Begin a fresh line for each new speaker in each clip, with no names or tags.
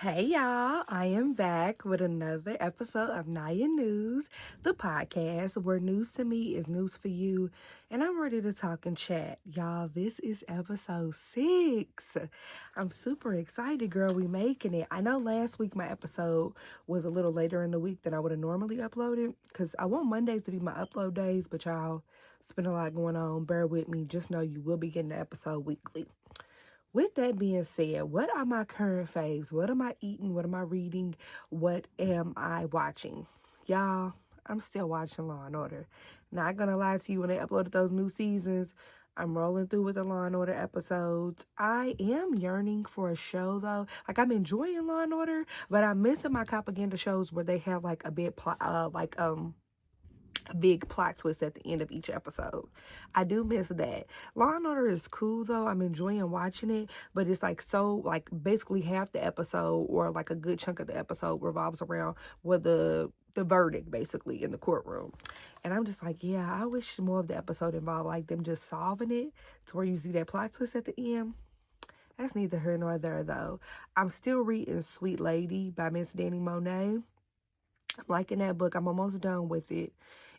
Hey y'all, I am back with another episode of Niyah News, the podcast where news to me is news for you, and I'm ready to talk and chat. Y'all, this is episode 6. I'm super excited, girl. We making it. I know last week my episode was a little later in the week than I would have normally uploaded because I want Mondays to be my upload days, but y'all, it's been a lot going on. Bear with me. Just know you will be getting the episode weekly. With that being said, what are my current faves? What am I eating? What am I reading? What am I watching? Y'all, I'm still watching Law and Order. Not gonna lie to you, when they uploaded those new seasons, I'm rolling through with the Law and Order episodes. I am yearning for a show though. Like I'm enjoying Law and Order, but I'm missing my propaganda shows where they have like a big plot, a big plot twist at the end of each episode. I do miss that. Law and Order is cool though. I'm enjoying watching it, but it's like so like basically half the episode or like a good chunk of the episode revolves around where the verdict basically in the courtroom. And I'm just like, yeah, I wish more of the episode involved like them just solving it to where you see that plot twist at the end. That's neither here nor there though. I'm still reading Sweet Lady by Miss Danny Monet. I'm liking that book. I'm almost done with it.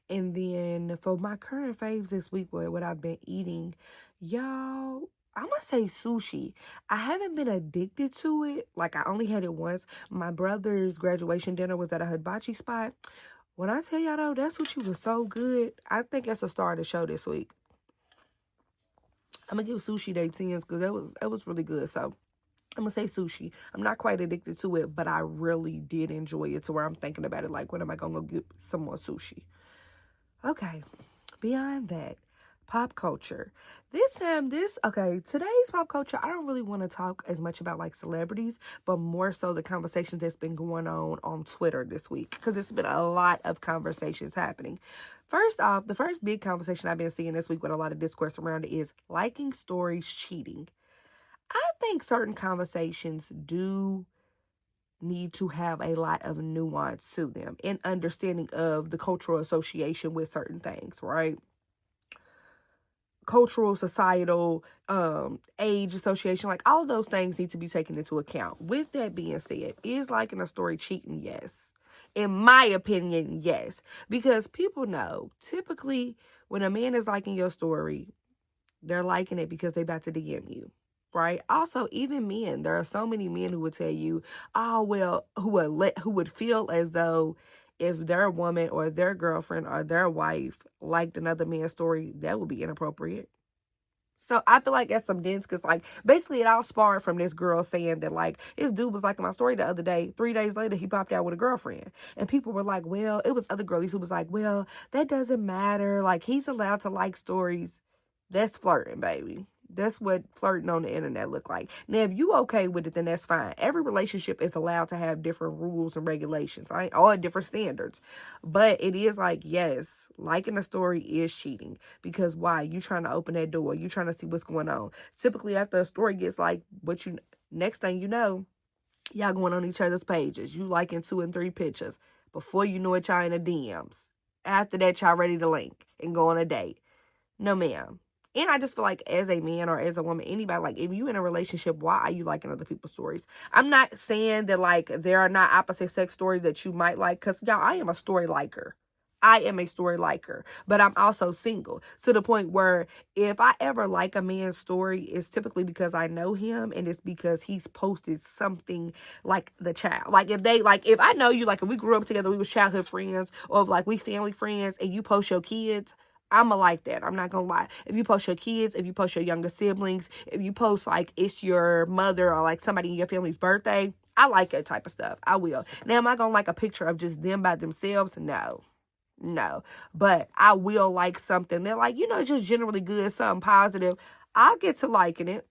And then for my current faves this week, what I've been eating, y'all, I'm gonna say sushi. I haven't been addicted to it. Like I only had it once. My brother's graduation dinner was at a hibachi spot. When I tell y'all though, that sushi was so good. I think that's a star of the show this week. I'm gonna give Sushi Day 10s because that was really good. So I'm gonna say sushi. I'm not quite addicted to it, but I really did enjoy it to where I'm thinking about it like when am I gonna go get some more sushi? Okay, beyond that, pop culture. Today's pop culture, I don't really want to talk as much about like celebrities, but more so the conversations that's been going on Twitter this week because it's been a lot of conversations happening. First off, the first big conversation I've been seeing this week with a lot of discourse around it is liking stories cheating. I think certain conversations do need to have a lot of nuance to them and understanding of the cultural association with certain things, right? Cultural, societal, age association, like all of those things need to be taken into account. With that being said, is liking a story cheating? Yes. In my opinion, yes. Because people know typically when a man is liking your story, they're liking it because they about to DM you. Right. Also, even men, there are so many men who would tell you, oh, well, who would feel as though if their woman or their girlfriend or their wife liked another man's story, that would be inappropriate. So I feel like that's some dense because like basically it all sparred from this girl saying that like this dude was liking my story the other day. 3 days later, he popped out with a girlfriend. And people were like, well, it was other girlies who was like, well, that doesn't matter. Like he's allowed to like stories. That's flirting, baby. That's what flirting on the internet look like. Now, if you okay with it, then that's fine. Every relationship is allowed to have different rules and regulations, right? All different standards. But it is like, yes, liking a story is cheating. Because why? You trying to open that door. You trying to see what's going on. Typically, after a story gets like, next thing you know, y'all going on each other's pages. You liking 2 and 3 pictures. Before you know it, y'all in the DMs. After that, y'all ready to link and go on a date. No, ma'am. And I just feel like as a man or as a woman, anybody, like if you in a relationship, why are you liking other people's stories? I'm not saying that like there are not opposite sex stories that you might like, because y'all, I am a story liker. I am a story liker, but I'm also single to the point where if I ever like a man's story, it's typically because I know him and it's because he's posted something like the child. Like if I know you, like if we grew up together, we was childhood friends, or if like we family friends and you post your kids, I'ma like that. I'm not gonna lie. If you post your kids, if you post your younger siblings, if you post like it's your mother or like somebody in your family's birthday, I like that type of stuff. I will. Now, am I gonna like a picture of just them by themselves? No. No. But I will like something that like, just generally good, something positive. I'll get to liking it.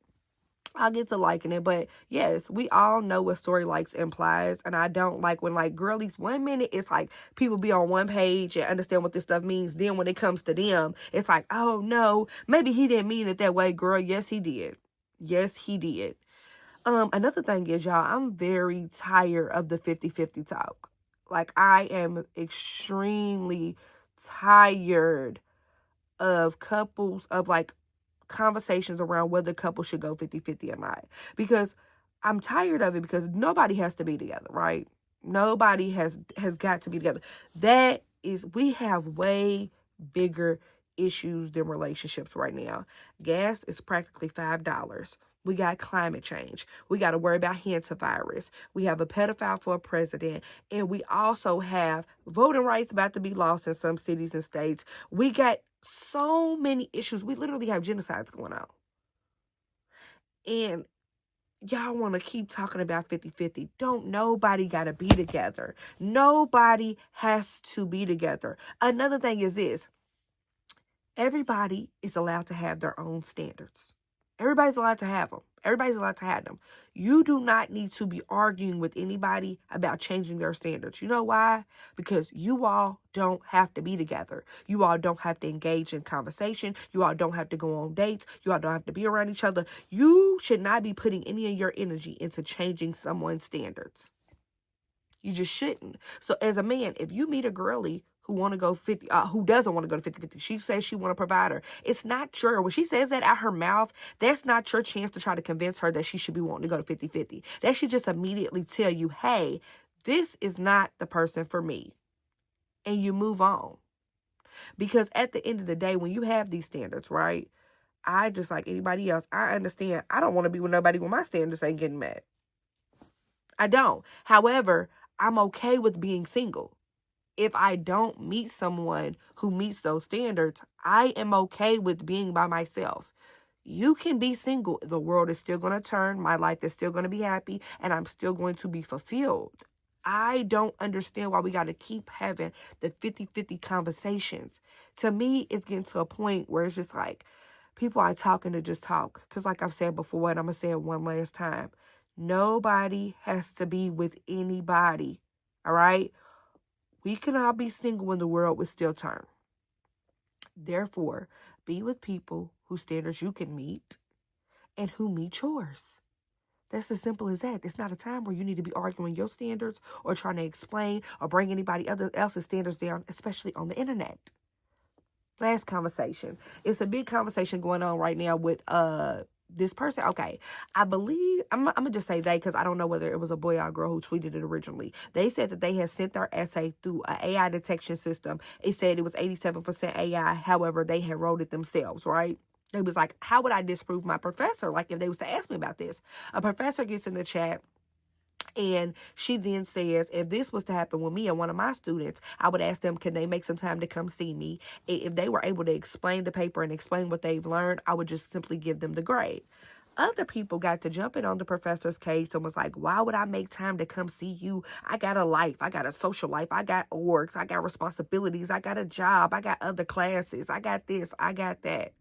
But yes, we all know what story likes implies, and I don't like when like girlies 1 minute it's like people be on one page and understand what this stuff means. Then when it comes to them, it's like, oh no, maybe he didn't mean it that way, girl. Yes, he did. Yes, he did. Another thing is, y'all, I'm very tired of the 50-50 talk. Like I am extremely tired of couples of like conversations around whether couples should go 50-50 or not. Because I'm tired of it because nobody has to be together, right? Nobody has got to be together. We have way bigger issues than relationships right now. Gas is practically $5. We got climate change. We got to worry about hantavirus. We have a pedophile for a president. And we also have voting rights about to be lost in some cities and states. We got so many issues. We literally have genocides going on. And y'all want to keep talking about 50-50. Don't nobody got to be together. Nobody has to be together. Another thing is this. Everybody is allowed to have their own standards. Everybody's allowed to have them. Everybody's allowed to have them. You do not need to be arguing with anybody about changing their standards. You know why? Because you all don't have to be together. You all don't have to engage in conversation. You all don't have to go on dates. You all don't have to be around each other. You should not be putting any of your energy into changing someone's standards. You just shouldn't. So as a man, if you meet a girlie who want to go 50, who doesn't want to go to 50-50, she says she want to provide her. It's not your, when she says that out her mouth, that's not your chance to try to convince her that she should be wanting to go to 50-50. That should just immediately tell you, hey, this is not the person for me. And you move on. Because at the end of the day, when you have these standards, right? I just like anybody else, I understand. I don't want to be with nobody when my standards ain't getting met. I don't. However, I'm okay with being single. If I don't meet someone who meets those standards, I am okay with being by myself. You can be single. The world is still going to turn. My life is still going to be happy, and I'm still going to be fulfilled. I don't understand why we got to keep having the 50-50 conversations. To me, it's getting to a point where it's just like people are talking to just talk. Because like I've said before, and I'm going to say it one last time, nobody has to be with anybody. All right? We can all be single when the world will still turn. Therefore, be with people whose standards you can meet and who meet yours. That's as simple as that. It's not a time where you need to be arguing your standards or trying to explain or bring anybody else's standards down, especially on the internet. Last conversation. It's a big conversation going on right now with this person. Okay, I believe I'm gonna just say they, because I don't know whether it was a boy or a girl who tweeted it originally. They said that they had sent their essay through an AI detection system. It said it was 87% AI. However, they had wrote it themselves, right? It was like, how would I disprove my professor? Like, if they was to ask me about this, a professor gets in the chat. And she then says, if this was to happen with me and one of my students, I would ask them, can they make some time to come see me? If they were able to explain the paper and explain what they've learned, I would just simply give them the grade. Other people got to jumping on the professor's case and was like, why would I make time to come see you? I got a life. I got a social life. I got orgs. I got responsibilities. I got a job. I got other classes. I got this. I got that.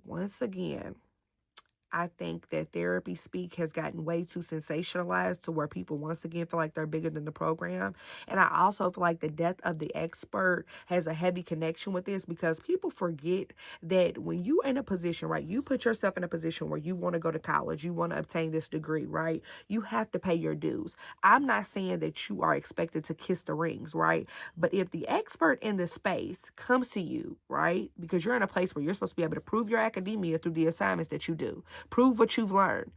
Once again, I think that therapy speak has gotten way too sensationalized to where people once again feel like they're bigger than the program. And I also feel like the death of the expert has a heavy connection with this, because people forget that when you're in a position, right, you put yourself in a position where you want to go to college, you want to obtain this degree, right? You have to pay your dues. I'm not saying that you are expected to kiss the rings, right? But if the expert in the space comes to you, right, because you're in a place where you're supposed to be able to prove your academia through the assignments that you do, prove what you've learned.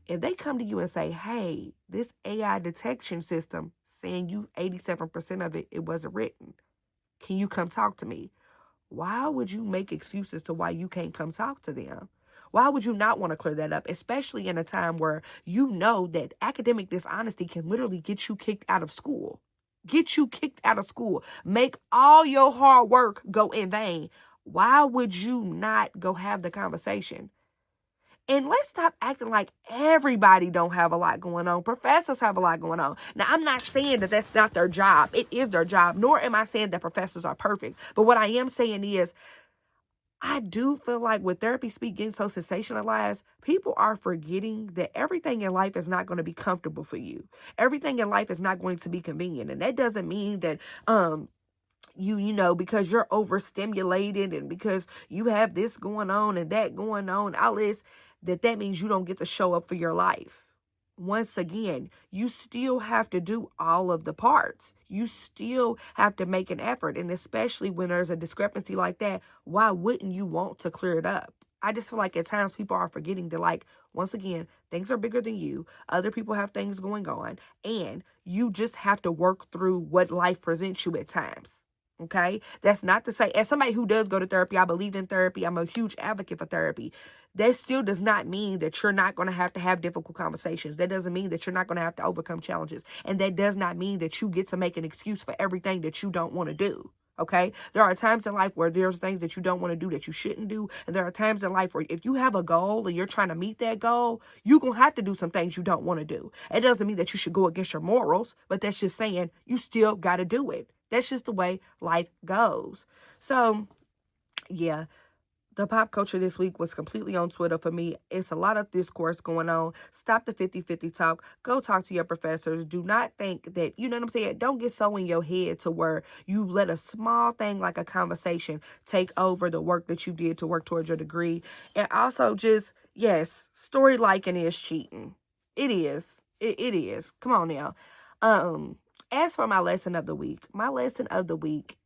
If they come to you and say, hey, this AI detection system saying you 87% of it wasn't written. Can you come talk to me? Why would you make excuses to why you can't come talk to them? Why would you not want to clear that up, especially in a time where you know that academic dishonesty can literally get you kicked out of school? Get you kicked out of school. Make all your hard work go in vain. Why would you not go have the conversation? And let's stop acting like everybody don't have a lot going on. Professors have a lot going on. Now, I'm not saying that that's not their job. It is their job. Nor am I saying that professors are perfect. But what I am saying is, I do feel like with therapy speak getting so sensationalized, people are forgetting that everything in life is not going to be comfortable for you. Everything in life is not going to be convenient. And that doesn't mean that you know, because you're overstimulated and because you have this going on and that going on, all this, that means you don't get to show up for your life. Once again, you still have to do all of the parts. You still have to make an effort. And especially when there's a discrepancy like that, why wouldn't you want to clear it up? I just feel like at times people are forgetting that, like, once again, things are bigger than you. Other people have things going on, and you just have to work through what life presents you at times. Okay? That's not to say, as somebody who does go to therapy, I believe in therapy, I'm a huge advocate for therapy. That still does not mean that you're not going to have difficult conversations. That doesn't mean that you're not going to have to overcome challenges. And that does not mean that you get to make an excuse for everything that you don't want to do. Okay? There are times in life where there's things that you don't want to do that you shouldn't do. And there are times in life where if you have a goal and you're trying to meet that goal, you're going to have to do some things you don't want to do. It doesn't mean that you should go against your morals, but that's just saying you still got to do it. That's just the way life goes. So, yeah, the pop culture this week was completely on Twitter for me. It's a lot of discourse going on. Stop the 50-50 talk. Go talk to your professors. Do not think that, you know what I'm saying? Don't get so in your head to where you let a small thing like a conversation take over the work that you did to work towards your degree. And also just, yes, story liking is cheating. It is. It is. Come on now. As for my lesson of the week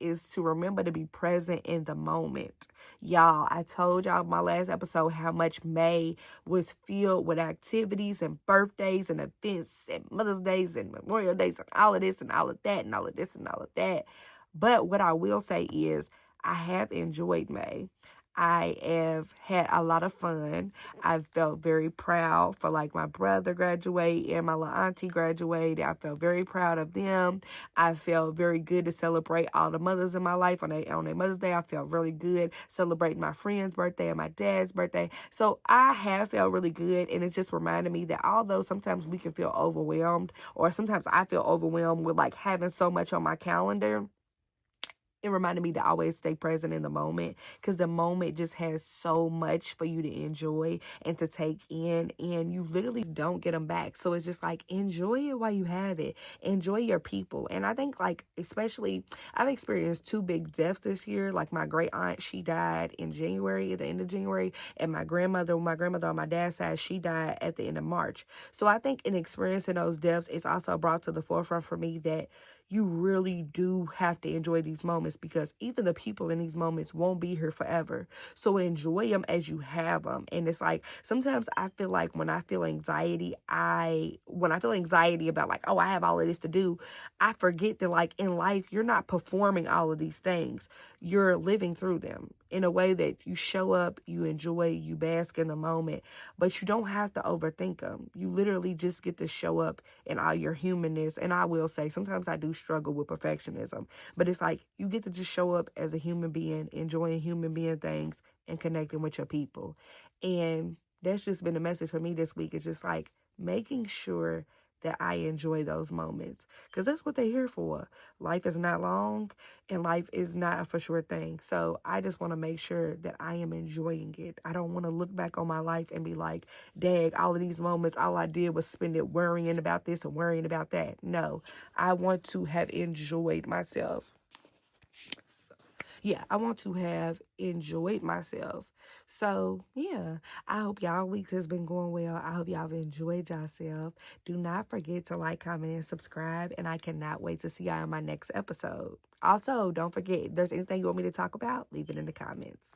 is to remember to be present in the moment. Y'all, I told y'all my last episode how much May was filled with activities and birthdays and events and Mother's Days and Memorial Days and all of this and all of that and all of this and all of that. But what I will say is I have enjoyed May. I have had a lot of fun. I felt very proud for like my brother graduate and my little auntie graduated. I felt very proud of them. I felt very good to celebrate all the mothers in my life on their Mother's Day. I felt really good celebrating my friend's birthday and my dad's birthday. So I have felt really good, and it just reminded me that although sometimes we can feel overwhelmed, or sometimes I feel overwhelmed with like having so much on my calendar, it reminded me to always stay present in the moment, because the moment just has so much for you to enjoy and to take in, and you literally don't get them back. So it's just like, enjoy it while you have it. Enjoy your people. And I think, like, especially, I've experienced two big deaths this year. Like my great aunt, she died in January, at the end of January, and my grandmother on my dad's side, she died at the end of March. So I think in experiencing those deaths, it's also brought to the forefront for me that you really do have to enjoy these moments, because even the people in these moments won't be here forever. So enjoy them as you have them. And it's like, sometimes I feel like when I feel anxiety about like, oh, I have all of this to do, I forget that like in life, you're not performing all of these things. You're living through them in a way that you show up, you enjoy, you bask in the moment, but you don't have to overthink them. You literally just get to show up in all your humanness. And I will say, sometimes I do struggle with perfectionism, but it's like you get to just show up as a human being, enjoying human being things and connecting with your people. And that's just been a message for me this week. It's just like making sure that I enjoy those moments, because that's what they're here for. Life is not long, and life is not a for sure thing. So I just want to make sure that I am enjoying it. I don't want to look back on my life and be like, dang, all of these moments, all I did was spend it worrying about this and worrying about that. No, I want to have enjoyed myself. Yeah, I want to have enjoyed myself. So, yeah, I hope y'all week has been going well. I hope y'all have enjoyed yourself. Do not forget to like, comment, and subscribe. And I cannot wait to see y'all in my next episode. Also, don't forget, if there's anything you want me to talk about, leave it in the comments.